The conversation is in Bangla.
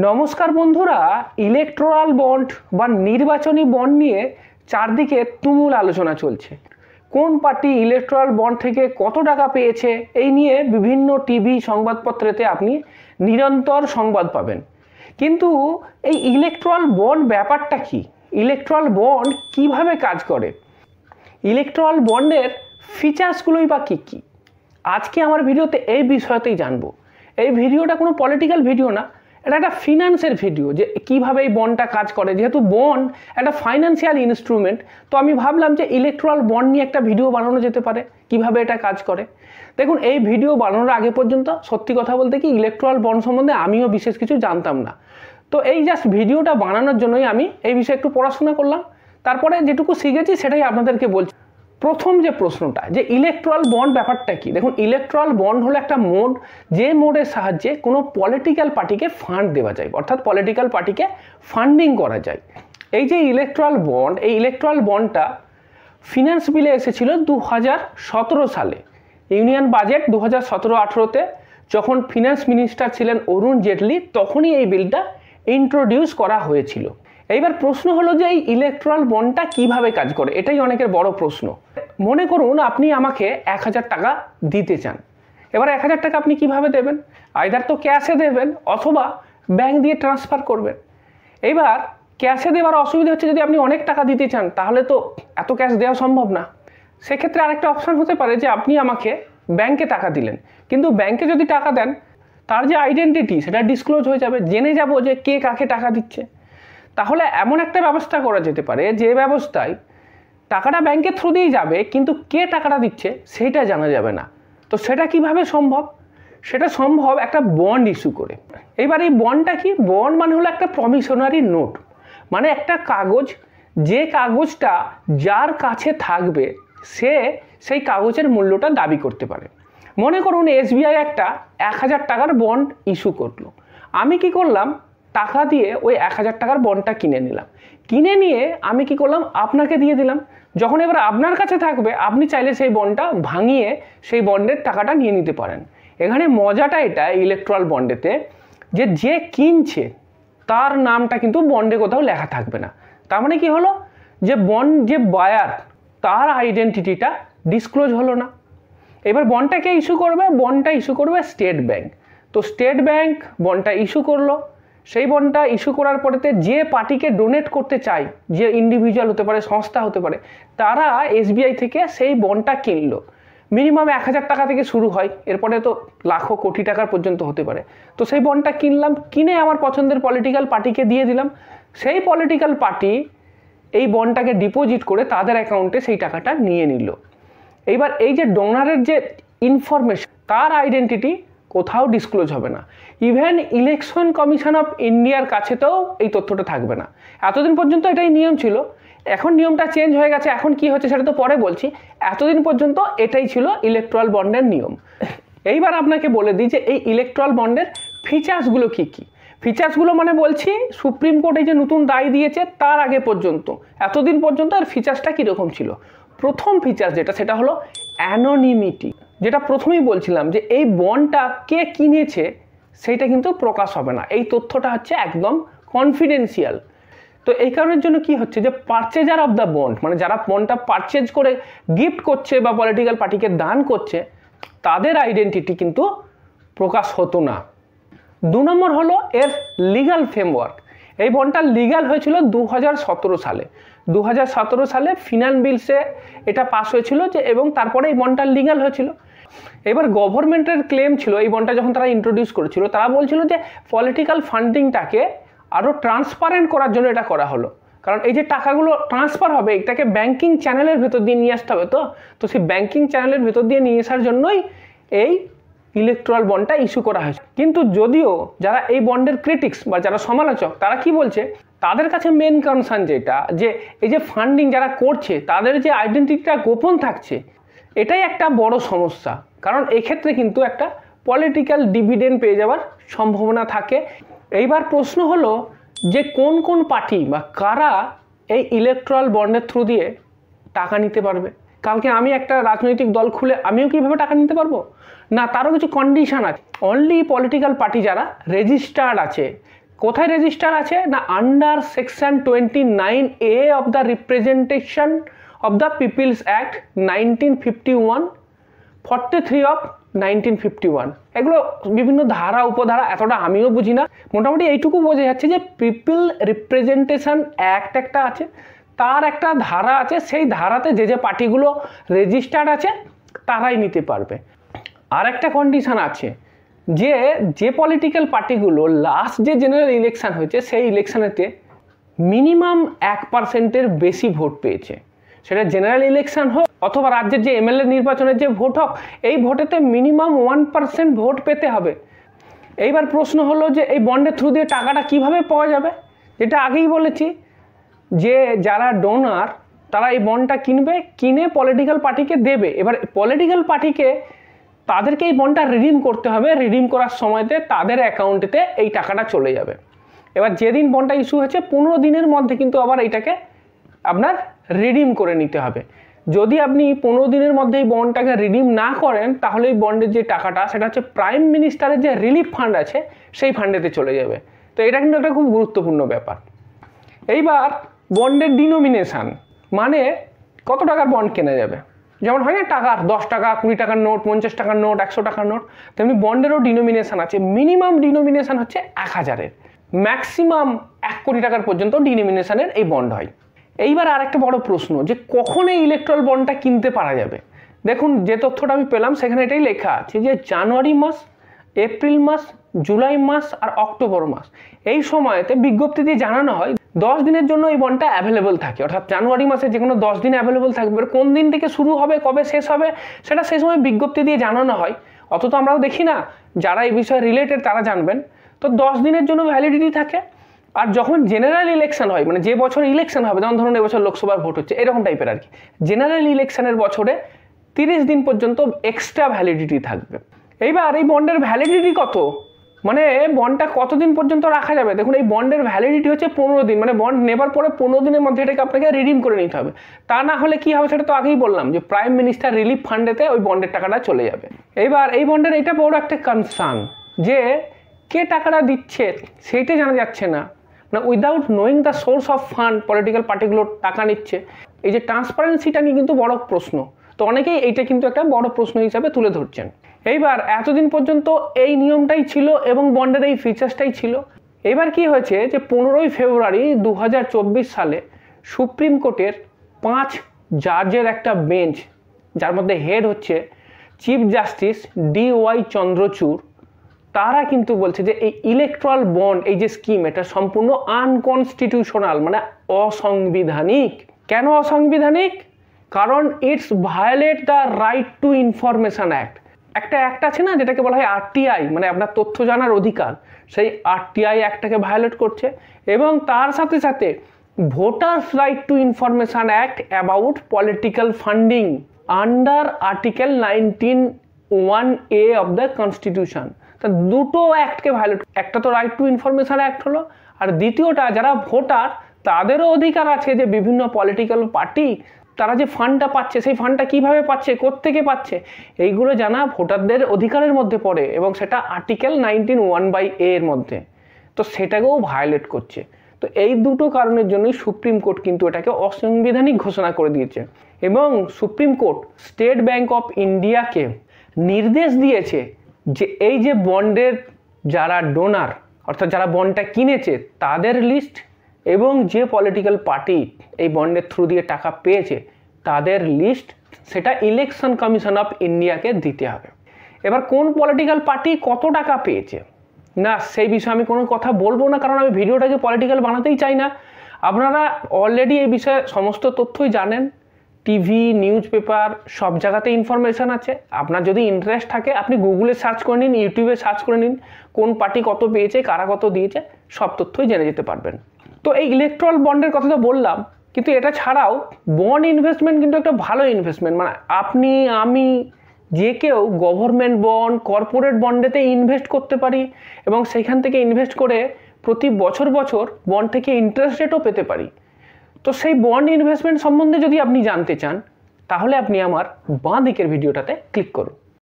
নমস্কার বন্ধুরা, ইলেকটোরাল বন্ড বা নির্বাচনী বন্ড নিয়ে চারদিকে তুমুল আলোচনা চলছে। কোন পার্টি ইলেকটোরাল বন্ড থেকে কত টাকা পেয়েছে এই নিয়ে বিভিন্ন টিভি সংবাদপত্রেতে আপনি নিরন্তর সংবাদ পাবেন। কিন্তু এই ইলেকটোরাল বন্ড ব্যাপারটা কি? ইলেকটোরাল বন্ড কিভাবে কাজ করে? ইলেকটোরাল বন্ডের ফিচার্সগুলোই বা কী কী? আজকে আমার ভিডিওতে এই বিষয়তেই জানবো। এই ভিডিওটা কোনো পলিটিক্যাল ভিডিও না, এটা একটা ফিনান্সের ভিডিও, যে কীভাবে এই বন্ডটা কাজ করে। যেহেতু বন্ড একটা ফাইন্যান্সিয়াল ইনস্ট্রুমেন্ট, তো আমি ভাবলাম যে ইলেকটোরাল বন্ড নিয়ে একটা ভিডিও বানানো যেতে পারে, কিভাবে এটা কাজ করে। দেখুন, এই ভিডিও বানানোর আগে পর্যন্ত সত্যি কথা বলতে কি ইলেকটোরাল বন্ড সম্বন্ধে আমিও বিশেষ কিছু জানতাম না। তো এই জাস্ট ভিডিওটা বানানোর জন্যই আমি এই বিষয়ে একটু পড়াশোনা করলাম, তারপরে যেটুকু শিখেছি সেটাই আপনাদেরকে বলছি। প্রথম যে প্রশ্নটা, যে ইলেকটোরাল বন্ড ব্যাপারটা কি? দেখুন, ইলেকটোরাল বন্ড হলো একটা মোড, যে মোডের সাহায্যে কোনো পলিটিক্যাল পার্টিকে ফান্ড দেওয়া যায়, অর্থাৎ পলিটিক্যাল পার্টিকে ফান্ডিং করা যায়। এই যে ইলেকটোরাল বন্ড, এই ইলেকটোরাল বন্ডটা ফিনান্স বিলে এসেছিল 2017 সালে। ইউনিয়ন বাজেট 2017-18তে যখন ফিনান্স মিনিস্টার ছিলেন অরুণ জেটলি, তখনই এই বিলটা ইন্ট্রোডিউস করা হয়েছিল। এইবার প্রশ্ন হলো যে এই ইলেকটোরাল বন্ডটা কিভাবে কাজ করে, এটাই অনেকের বড় প্রশ্ন। মনে করুন আপনি আমাকে 1000 টাকা দিতে চান। এবার 1000 টাকা আপনি কিভাবে দেবেন? আইদার তো ক্যাশে দেবেন অথবা ব্যাংক দিয়ে ট্রান্সফার করবেন। এবার ক্যাশে দেওয়ার অসুবিধা হচ্ছে, যদি আপনি অনেক টাকা দিতে চান তাহলে তো এত ক্যাশ দেওয়া সম্ভব না। সেক্ষেত্রে আরেকটা অপশান হতে পারে যে আপনি আমাকে ব্যাংকে টাকা দিলেন, কিন্তু ব্যাংকে যদি টাকা দেন তার যে আইডেন্টিটি সেটা ডিসক্লোজ হয়ে যাবে, জেনে যাব যে কে কাকে টাকা দিচ্ছে। তাহলে এমন একটা ব্যবস্থা করা যেতে পারে, যে ব্যবস্থায় টাকাটা ব্যাংকের থ্রু দিয়েই যাবে, কিন্তু কে টাকাটা দিচ্ছে সেইটা জানা যাবে না। তো সেটা কিভাবে সম্ভব? সেটা সম্ভব একটা বন্ড ইস্যু করে। এবার এই বন্ডটা কি? বন্ড মানে হলো একটা প্রমিশনারি নোট, মানে একটা কাগজ, যে কাগজটা যার কাছে থাকবে সে সেই কাগজের মূল্যটা দাবি করতে পারে। মনে করুন এসবিআই একটা 1000 টাকার বন্ড ইস্যু করলো। আমি কি করলাম? টাকা দিয়ে ওই 1000 টাকার বন্ডটা কিনে নিলাম। কিনে নিয়ে আমি কি করলাম? আপনাকে দিয়ে দিলাম। যখন এবার আপনার কাছে থাকবে, আপনি চাইলে সেই বন্ডটা ভাঙিয়ে সেই বন্ডের টাকাটা নিয়ে নিতে পারেন। এখানে মজাটা এটা ইলেকটোরাল বন্ডেতে, যে যে কিনছে তার নামটা কিন্তু বন্ডে কোথাও লেখা থাকবে না। তার মানে কি হলো? যে বন্ড যে বায়ার, তার আইডেন্টিটিটা ডিসক্লোজ হলো না। এবার বন্ডটা কে ইস্যু করবে? বন্ডটা ইস্যু করবে স্টেট ব্যাংক। তো স্টেট ব্যাংক বন্ডটা ইস্যু করলো। সেই বন্ডটা ইস্যু করার পরেতে যে পার্টিকে ডোনেট করতে চায়, যে ইন্ডিভিজুয়াল হতে পারে, সংস্থা হতে পারে, তারা এসবিআই থেকে সেই বন্ডটা কিনলো। মিনিমাম 1000 টাকা থেকে শুরু হয়, এরপরে তো লাখো কোটি টাকার পর্যন্ত হতে পারে। তো সেই বন্ডটা কিনলাম, কিনে আমার পছন্দের পলিটিক্যাল পার্টিকে দিয়ে দিলাম। সেই পলিটিক্যাল পার্টি এই বন্ডটাকে ডিপোজিট করে তাদের অ্যাকাউন্টে সেই টাকাটা নিয়ে নিল। এইবার এই যে ডোনারের যে ইনফরমেশন, তার আইডেন্টিটি কোথাও ডিসক্লোজ হবে না। ইভেন ইলেকশন কমিশন অফ ইন্ডিয়ার কাছেতেও এই তথ্যটা থাকবে না। এতদিন পর্যন্ত এটাই নিয়ম ছিল, এখন নিয়মটা চেঞ্জ হয়ে গেছে। এখন কি হচ্ছে সেটা তো পরে বলছি। এতদিন পর্যন্ত এটাই ছিল ইলেকটোরাল বন্ডের নিয়ম। এইবার আপনাকে বলে দিই যে এই ইলেকটোরাল বন্ডের ফিচার্সগুলো কী কী। ফিচার্সগুলো মানে বলছি সুপ্রিম কোর্ট এই যে নতুন রায় দিয়েছে তার আগে পর্যন্ত, এতদিন পর্যন্ত আর ফিচার্সটা কীরকম ছিল। প্রথম ফিচার্স যেটা, সেটা হলো অ্যানোনিমিটি। যেটা প্রথমেই বলছিলাম যে এই বন্ডটা কে কিনেছে সেইটা কিন্তু প্রকাশ হবে না, এই তথ্যটা হচ্ছে একদম কনফিডেন্সিয়াল। তো এই কারণের জন্য কি হচ্ছে, যে পারচেজার অফ দ্য বন্ড, মানে যারা বন্ডটা পারচেজ করে গিফট করছে বা পলিটিক্যাল পার্টিকে দান করছে, তাদের আইডেন্টিটি কিন্তু প্রকাশ হতো না। 2 নম্বর হলো এর লিগাল ফ্রেমওয়ার্ক। এই বন্ডটা লিগাল হয়েছিল 2017 সালে। 2017 সালে ফিনান্স বিলসে এটা পাস হয়েছিল, যে এবং তারপরে এই বন্ডটা লিগাল হয়েছিল। এবার গভর্নমেন্টের ক্লেম ছিল, এই বন্ডটা যখন তারা ইন্ট্রোডিউস করেছিল, তারা বলছিল যে পলিটিক্যাল ফান্ডিংটাকে আরও ট্রান্সপারেন্ট করার জন্য এটা করা হলো। কারণ এই যে টাকাগুলো ট্রান্সফার হবে, এটাকে ব্যাংকিং চ্যানেলের ভেতর দিয়ে নিয়ে আসতে হবে। তো সেই ব্যাংকিং চ্যানেলের ভেতর দিয়ে নিয়ে আসার জন্যই এই ইলেকটোরাল বন্ডটা ইস্যু করা হয়েছে। কিন্তু যদিও যারা এই বন্ডের ক্রিটিক্স বা যারা সমালোচক, তারা কি বলছে, তাদের কাছে মেন কনসার্ন যেটা, যে এই যে ফান্ডিং যারা করছে তাদের যে আইডেন্টিটিটা গোপন থাকছে, এটাই একটা বড় সমস্যা। কারণ এক্ষেত্রে কিন্তু একটা পলিটিক্যাল ডিভিডেন্ড পেয়ে যাওয়ার সম্ভাবনা থাকে। এইবার প্রশ্ন হলো যে কোন কোন পার্টি বা কারা এই ইলেকটোরাল বন্ডের থ্রু দিয়ে টাকা নিতে পারবে। কালকে আমি একটা রাজনৈতিক দল খুলে আমিও কিভাবে টাকা নিতে পারবো না, তারও কিছু কন্ডিশন আছে। অনলি পলিটিক্যাল পার্টি যারা রেজিস্টার্ড আছে, কোথায় রেজিস্টার আছে না under section 29A of the representation of the peoples act 1951, 43 of 1951। এগুলো বিভিন্ন ধারা উপধারা, এতটা আমিও বুঝি না, মোটামুটি এইটুকু বোঝা যাচ্ছে যে পিপল রিপ্রেজেন্টেশন অ্যাক্ট একটা আছে, তার একটা ধারা আছে, সেই ধারাতে যে যে পার্টিগুলো রেজিস্টার্ড আছে তারাই নিতে পারবে। আর একটা কন্ডিশন আছে যে যে পলিটিক্যাল পার্টিগুলো লাস্ট যে জেনারেল ইলেকশন হয়েছে সেই ইলেকশনেতে মিনিমাম 1%-এর বেশি ভোট পেয়েছে, সেটা জেনারেল ইলেকশন হোক অথবা রাজ্যের যে এমএলএ নির্বাচনের যে ভোট হোক, এই ভোটেতে মিনিমাম 1% ভোট পেতে হবে। এইবার প্রশ্ন হলো যে এই বন্ডের থ্রু দিয়ে টাকাটা কিভাবে পাওয়া যাবে, যেটা আগেই বলেছি যে যারা ডোনার তারা এই বন্ডটা কিনবে, কিনে পলিটিক্যাল পার্টিকে দেবে। এবার পলিটিক্যাল পার্টিকে তাদেরকে এই বন্ডটা রিডিম করতে হবে, রিডিম করার সময়তে তাদের অ্যাকাউন্টেতে এই টাকাটা চলে যাবে। এবার যেদিন বন্ডটা ইস্যু হয়েছে 15 দিনের মধ্যে কিন্তু আবার এইটাকে আপনার রিডিম করে নিতে হবে। যদি আপনি 15 দিনের মধ্যে এই বন্ডটাকে রিডিম না করেন তাহলে এই বন্ডের যে টাকাটা সেটা হচ্ছে প্রাইম মিনিস্টারের যে রিলিফ ফান্ড আছে সেই ফান্ডেতে চলে যাবে। তো এটা কিন্তু একটা খুব গুরুত্বপূর্ণ ব্যাপার। এইবার বন্ডের ডিনোমিনেশান মানে কত টাকার বন্ড কেনা যাবে, যেমন হয় না টাকার 10 টাকা 20 টাকার নোট, 50 টাকার নোট, 100 টাকার নোট, তেমনি বন্ডেরও ডিনোমিনেশান আছে। মিনিমাম ডিনোমিনেশান হচ্ছে 1000-এর, ম্যাক্সিমাম 1 কোটি টাকার পর্যন্ত ডিনোমিনেশানের এই বন্ড হয়। এইবার আর একটা বড় প্রশ্ন যে কখন এই ইলেকট্রাল বন্ডটা কিনতে পারা যাবে। দেখুন যে তথ্যটা আমি পেলাম সেখানে এটাই লেখা আছে যে জানুয়ারি মাস, এপ্রিল মাস, জুলাই মাস আর অক্টোবর মাস এই সময়তে বিজ্ঞপ্তি দিয়ে জানানো হয় 10 দিনের জন্য এই বন্ডটা অ্যাভেলেবল থাকে। অর্থাৎ জানুয়ারি মাসে যে কোনো 10 দিন অ্যাভেলেবল থাকবে, কোন দিন থেকে শুরু হবে কবে শেষ হবে সেটা সেই সময় বিজ্ঞপ্তি দিয়ে জানানো হয়। অত তো আমরাও দেখি না, যারা এই বিষয়ে রিলেটেড তারা জানবেন। তো 10 দিনের জন্য ভ্যালিডিটি থাকে। আর যখন জেনারেল ইলেকশন হয়, মানে যে বছর ইলেকশন হবে, যেমন ধরুন এবছর লোকসভার ভোট হচ্ছে এরকম টাইপের আর কি, জেনারেল ইলেকশনের বছরে 30 দিন পর্যন্ত এক্সট্রা ভ্যালিডিটি থাকবে। এইবার এই বন্ডের ভ্যালিডিটি কত, মানে বন্ডটা কতদিন পর্যন্ত রাখা যাবে। দেখুন এই বন্ডের ভ্যালিডিটি হচ্ছে 15 দিন, মানে বন্ড নেবার পরে 15 দিনের মধ্যে এটাকে আপনাকে রিডিম করে নিতে হবে। তা না হলে কি হবে সেটা তো আগেই বললাম যে প্রাইম মিনিস্টার রিলিফ ফান্ডেতে ওই বন্ডের টাকাটা চলে যাবে। এইবার এই বন্ডের এটা বড় একটা কনসার্ন যে কে টাকাটা দিচ্ছে সেইটা জানা যাচ্ছে না, মানে without knowing the source of fund political পার্টিগুলো টাকা নিচ্ছে। এই যে ট্রান্সপারেন্সিটা নিয়ে কিন্তু বড় প্রশ্ন, তো অনেকেই এইটা কিন্তু একটা বড় প্রশ্ন হিসাবে তুলে ধরছেন। এইবার এতদিন পর্যন্ত এই নিয়মটাই ছিল এবং বন্ডের এই ফিচার্সটাই ছিল। এবার কি হয়েছে যে 15ই ফেব্রুয়ারি 2024 সালে সুপ্রিম কোর্টের 5 জাজের একটা বেঞ্চ, যার মধ্যে হেড হচ্ছে চিফ জাস্টিস DY চন্দ্রচূড়, তারা কিন্তু বলছে যে এই ইলেকট্রাল বন্ড এই যে স্কিম এটা সম্পূর্ণ আনকনস্টিটিউশনাল, মানে অসাংবিধানিক। কেন অসাংবিধানিক? কারণ its violate the right to information act. একটা অ্যাক্ট আছে না যেটাকে বলা হয় RTI, মানে আপনার তথ্য জানার অধিকার, সেই RTI অ্যাক্টটাকে ভায়োলেট করছে। এবং তার সাথে সাথে voters right to information act about political funding under article 19(1)A of the constitution. তা দুটো অ্যাক্টকে ভায়োলেট, একটা তো রাইট টু ইনফরমেশন অ্যাক্ট হলো, আর দ্বিতীয়টা যারা ভোটার তাদেরও অধিকার আছে যে বিভিন্ন পলিটিক্যাল পার্টি তারা যে ফান্ডটা পাচ্ছে সেই ফান্ডটা কিভাবে পাচ্ছে, কোত্থেকে পাচ্ছে, এইগুলো জানা ভোটারদের অধিকারের মধ্যে পড়ে এবং সেটা আর্টিকেল 19(1)A এর মধ্যে। তো সেটাকেও ভায়োলেট করছে। তো এই দুটো কারণের জন্যই সুপ্রিম কোর্ট কিন্তু এটাকে অসাংবিধানিক ঘোষণা করে দিয়েছে। এবং supreme court state bank of ইন্ডিয়াকে নির্দেশ দিয়েছে যে এই যে বন্ডের যারা ডোনার অর্থাৎ যারা বন্ডটা কিনেছে তাদের লিস্ট এবং যে পলিটিক্যাল পার্টি এই বন্ডের থ্রু দিয়ে টাকা পেয়েছে তাদের লিস্ট সেটা ইলেকশন কমিশন অফ ইন্ডিয়াকে দিতে হবে। এবার কোন পলিটিক্যাল পার্টি কত টাকা পেয়েছে না সেই বিষয়ে আমি কোনো কথা বলবো না, কারণ আমি ভিডিওটাকে পলিটিক্যাল বানাতেই চাই না। আপনারা অলরেডি এই বিষয়ে সমস্ত তথ্যই জানেন, টিভি নিউজ পেপার সব জায়গাতে ইনফরমেশান আছে। আপনার যদি ইন্টারেস্ট থাকে আপনি গুগলে সার্চ করে নিন, ইউটিউবে সার্চ করে নিন, কোন পার্টি কত পেয়েছে কারা কত দিয়েছে সব তথ্যই জেনে যেতে পারবেন। তো এই ইলেকট্রাল বন্ডের কথা তো বললাম, কিন্তু এটা ছাড়াও বন্ড ইনভেস্টমেন্ট কিন্তু একটা ভালো ইনভেস্টমেন্ট। মানে আপনি আমি যে কেউ গভর্নমেন্ট বন্ড কর্পোরেট বন্ডেতে ইনভেস্ট করতে পারি এবং সেখান থেকে ইনভেস্ট করে প্রতি বছর বছর বন্ড থেকে ইন্টারেস্ট রেটও পেতে পারি। তো সেই বন্ড ইনভেস্টমেন্ট সম্বন্ধে যদি আপনি জানতে চান তাহলে আপনি আমার বাঁ দিকের ভিডিওটাতে ক্লিক করুন।